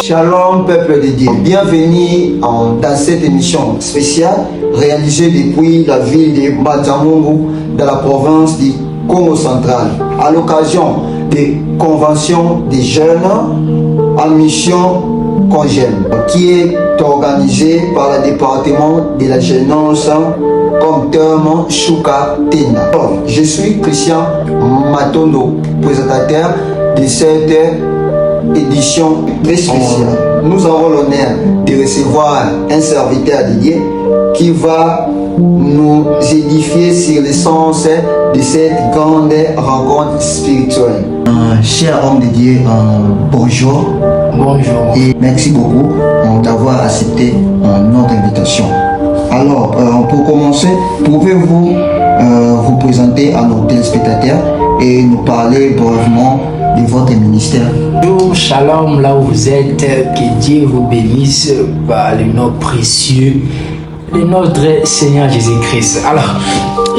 Shalom peuple de Dieu, bienvenue dans cette émission spéciale réalisée depuis la ville de Batamungu dans la province du Congo central à l'occasion des conventions des jeunes en mission Congem qui est organisée par le département de la jeunesse comme terme Shuka Tena. Je suis Christian Matondo, présentateur de cette édition très spéciale. Nous avons l'honneur de recevoir un serviteur de Dieu qui va nous édifier sur l'essence de cette grande rencontre spirituelle. Cher homme de Dieu, bonjour. Bonjour. Et merci beaucoup d'avoir accepté notre invitation. Alors, pour commencer, pouvez-vous vous présenter à nos téléspectateurs et nous parler brièvement de votre ministère? Bonjour, shalom là où vous êtes, que Dieu vous bénisse par le nom précieux de notre Seigneur Jésus-Christ. Alors,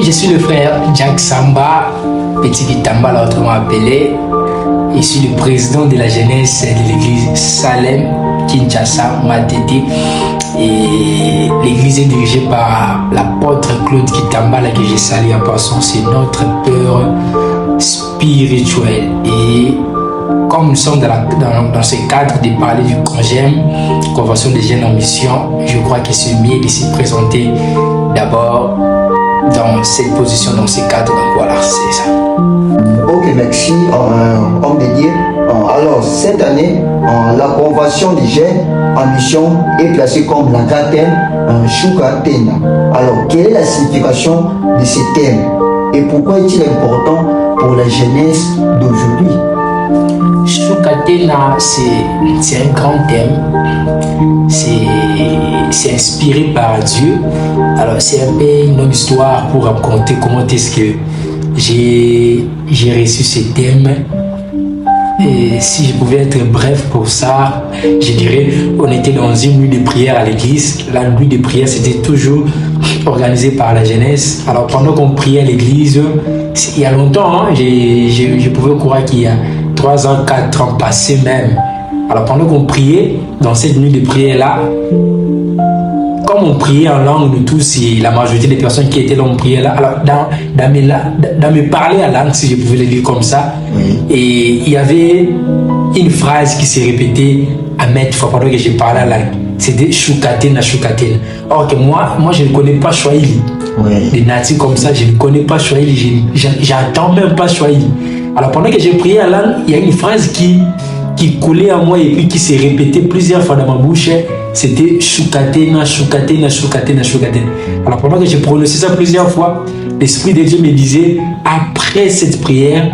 je suis le frère Jack Samba, Petit Kitamba là autrement appelé. Je suis le président de la jeunesse de l'église Salem, Kinshasa, Matete. Et l'église est dirigée par l'apôtre Claude Kitamba là que je salue en passant, c'est notre père spirituel. Et comme nous sommes dans ce cadre de parler du Congem, Convention des jeunes en mission, je crois que c'est mieux de se présenter d'abord dans cette position, dans ce cadre. Donc voilà, c'est ça. Ok, merci, homme de Dieu. Alors, cette année, la Convention des jeunes en mission est placée comme la grande thème Shuka Tena. Alors, quelle est la signification de ce thème et pourquoi est-il important pour la jeunesse d'aujourd'hui? Shuka Tena, c'est un grand thème. C'est inspiré par Dieu. Alors, c'est un peu une histoire pour raconter comment est-ce que j'ai reçu ce thème. Et si je pouvais être bref pour ça, je dirais, on était dans une nuit de prière à l'église. La nuit de prière, c'était toujours organisé par la jeunesse. Alors pendant qu'on priait à l'église, il y a longtemps, hein, je pouvais croire qu'il y a 3 ans, 4 ans passés même. Alors pendant qu'on priait, dans cette nuit de prière-là, comme on priait en langue, nous tous, et la majorité des personnes qui étaient là, on priait là. Alors, dans me parler en langue, si je pouvais le dire comme ça, oui. Et il y avait une phrase qui s'est répétée à maintes fois pendant que je parlais en langue. C'était Shukatena, Shukatena. Or que moi, je ne connais pas Swahili. Oui. Des natifs comme ça, je ne connais pas Swahili. J'entends même pas Swahili. Alors, pendant que j'ai prié en langue, il y a une phrase qui coulait à moi et puis qui s'est répétée plusieurs fois dans ma bouche. C'était Shukatena, Shukatena, Shukatena, Shukatena. Alors pendant que j'ai prononcé ça plusieurs fois, l'Esprit de Dieu me disait, après cette prière,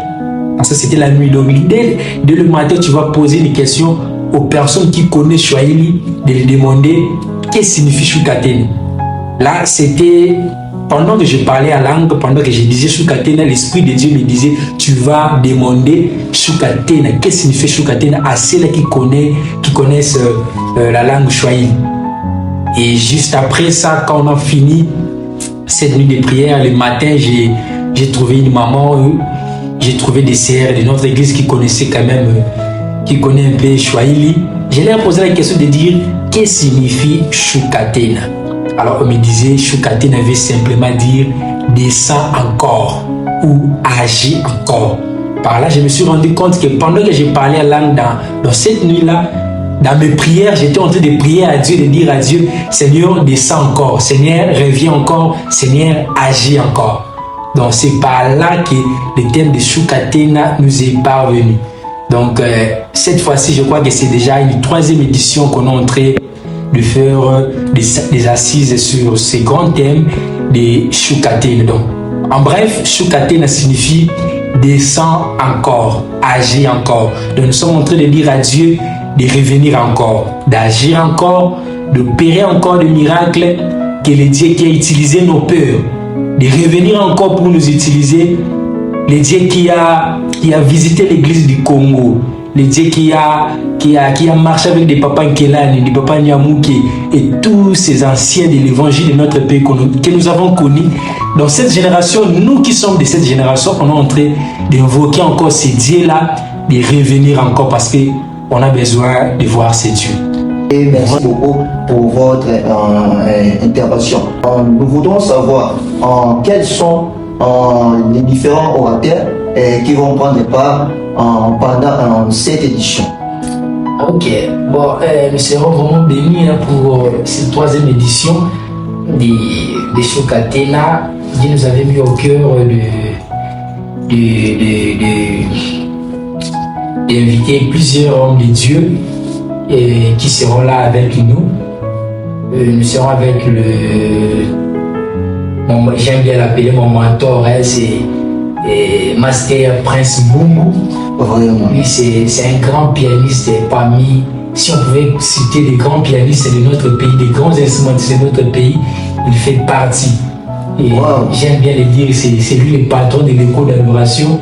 ça c'était la nuit, donc dès le matin, tu vas poser des questions aux personnes qui connaissent Swahili, de les demander qu'est-ce que signifie Shukatena. Là, c'était pendant que je parlais en langue, pendant que je disais Shukatena, l'Esprit de Dieu me disait, tu vas demander Shukatena. Qu'est-ce que signifie Shukatena à ceux-là qui connaissent la langue Swahili. Et juste après ça, quand on a fini cette nuit de prière, le matin, j'ai trouvé une maman, j'ai trouvé des sœurs de notre église qui connaissaient quand même, qui connaissent un peu Swahili. Je leur ai posé la question de dire, qu'est-ce que signifie Shukatena? Alors on me disait, Shukatena veut simplement dire descends encore ou agis encore. Par là, je me suis rendu compte que pendant que j'ai parlé la langue dans cette nuit-là, dans mes prières, j'étais en train de prier à Dieu, de dire à Dieu, Seigneur, descends encore, Seigneur, reviens encore, Seigneur, agis encore. Donc c'est par là que le thème de Shukatena nous est parvenu. Donc cette fois-ci, je crois que c'est déjà une 3e édition qu'on est en train de faire des assises sur ce grand thème de Shukatena. Donc, en bref, Shukatena signifie descends encore, agis encore. Donc nous sommes en train de dire à Dieu de revenir encore, d'agir encore, d'opérer encore des miracles, que le Dieu qui a utilisé nos peurs, de revenir encore pour nous utiliser, le Dieu qui a visité l'église du Congo, le Dieu qui a marché avec des papas Nkelani, des papas Nyamouké et tous ces anciens de l'évangile de notre pays que nous avons connus. Dans cette génération, nous qui sommes de cette génération, on est en train d'invoquer encore ces dieux-là, de revenir encore parce qu'on a besoin de voir ces dieux. Et merci beaucoup pour votre intervention. Nous voudrons savoir quels sont les différents orateurs qui vont prendre part pendant cette édition. Ok, bon, nous serons vraiment bénis pour cette 3e édition de Choukatena. Dieu nous avait mis au cœur d'inviter plusieurs hommes de Dieu qui seront là avec nous. Nous serons avec j'aime bien l'appeler mon mentor, c'est Master Prince Mbungu. Lui, c'est un grand pianiste parmi, si on pouvait citer des grands pianistes de notre pays, des grands instrumentistes de notre pays, il fait partie. Et j'aime bien le dire, c'est lui le patron de l'écho d'adoration.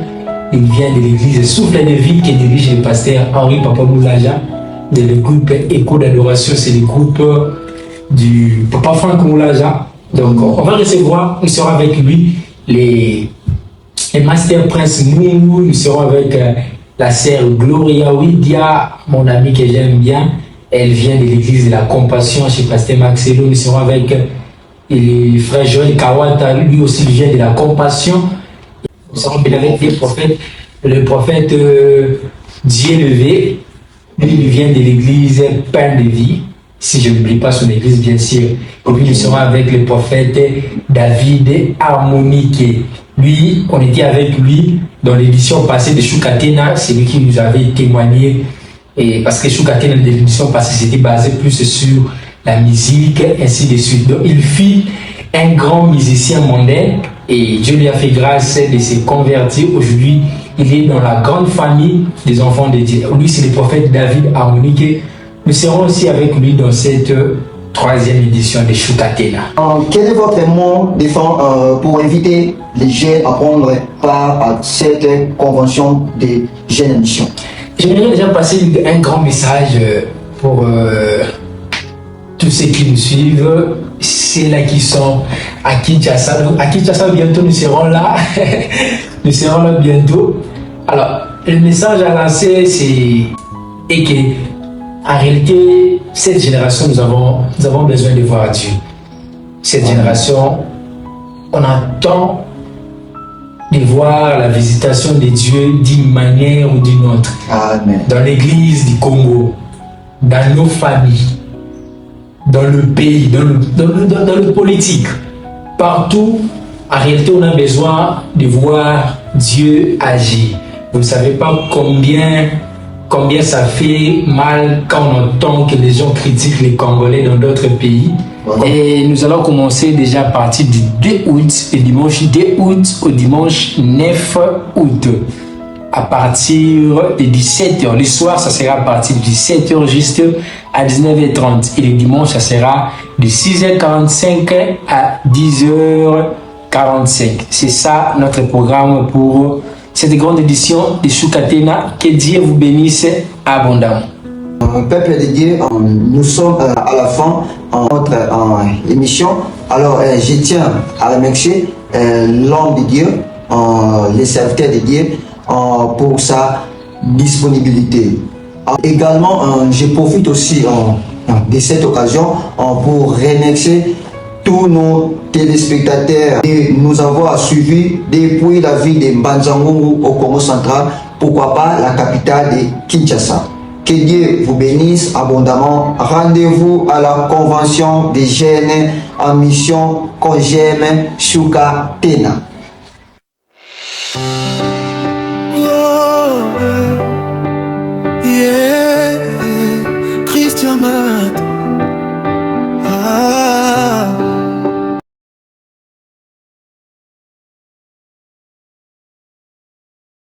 Il vient de l'église Souffle de Vie qui dirige le pasteur Henri Papa Moulaja de le groupe Écho d'adoration, c'est le groupe du Papa Franck Moulaja. Donc on va recevoir, nous serons avec lui les Master Prince Mbungu, nous serons avec la sœur Gloria Widia, mon amie que j'aime bien. Elle vient de l'église de la Compassion chez Pasteur Maxelo. Nous serons avec le frère Joël Kawata, lui aussi vient de la Compassion. Nous serons avec les prophètes, le prophète Dieu levé, lui il vient de l'église Pain de Vie, si je n'oublie pas son église bien sûr. Et puis nous serons avec le prophète David Harmonique. Lui, on était avec lui dans l'édition passée de Choukatena, c'est lui qui nous avait témoigné. Et parce que Choukatena, de l'édition passée, c'était basé plus sur la musique, ainsi de suite. Donc il fit un grand musicien mondain et Dieu lui a fait grâce de se convertir. Aujourd'hui, il est dans la grande famille des enfants de Dieu. Lui, c'est le prophète David Harmonique. Nous serons aussi avec lui dans cette 3e édition de Choukatena. Quel est votre mot de fin pour inviter les jeunes à prendre part à cette convention de jeunes en mission? J'aimerais déjà passer un grand message pour tous ceux qui nous suivent, ceux là qui sont à Kinshasa. Donc, à Kinshasa, bientôt, nous serons là. Nous serons là bientôt. Alors, le message à lancer, c'est que, en réalité, cette génération, nous avons besoin de voir Dieu. Cette génération, on attend de voir la visitation de Dieu d'une manière ou d'une autre. Amen. Dans l'église du Congo, dans nos familles, dans le pays, dans le politique, partout, en réalité, on a besoin de voir Dieu agir. Vous ne savez pas combien ça fait mal quand on entend que les gens critiquent les Congolais dans d'autres pays. Et nous allons commencer déjà à partir du 2 août, le dimanche 2 août au dimanche 9 août. À partir de 17h. Le soir, ça sera à partir de 17h juste à 19h30. Et le dimanche, ça sera de 6h45 à 10h45. C'est ça notre programme pour cette grande édition de Choukatena. Que Dieu vous bénisse abondamment. Peuple de Dieu, nous sommes à la fin de notre émission. Alors, je tiens à remercier l'homme de Dieu, les serviteurs de Dieu, pour sa disponibilité. Également, je profite aussi de cette occasion pour remercier tous nos téléspectateurs de nous avoir suivis depuis la ville de Mbanzangungu au Congo central, pourquoi pas la capitale de Kinshasa. Que Dieu vous bénisse abondamment. Rendez-vous à la convention des jeunes en mission Congem Choukatena.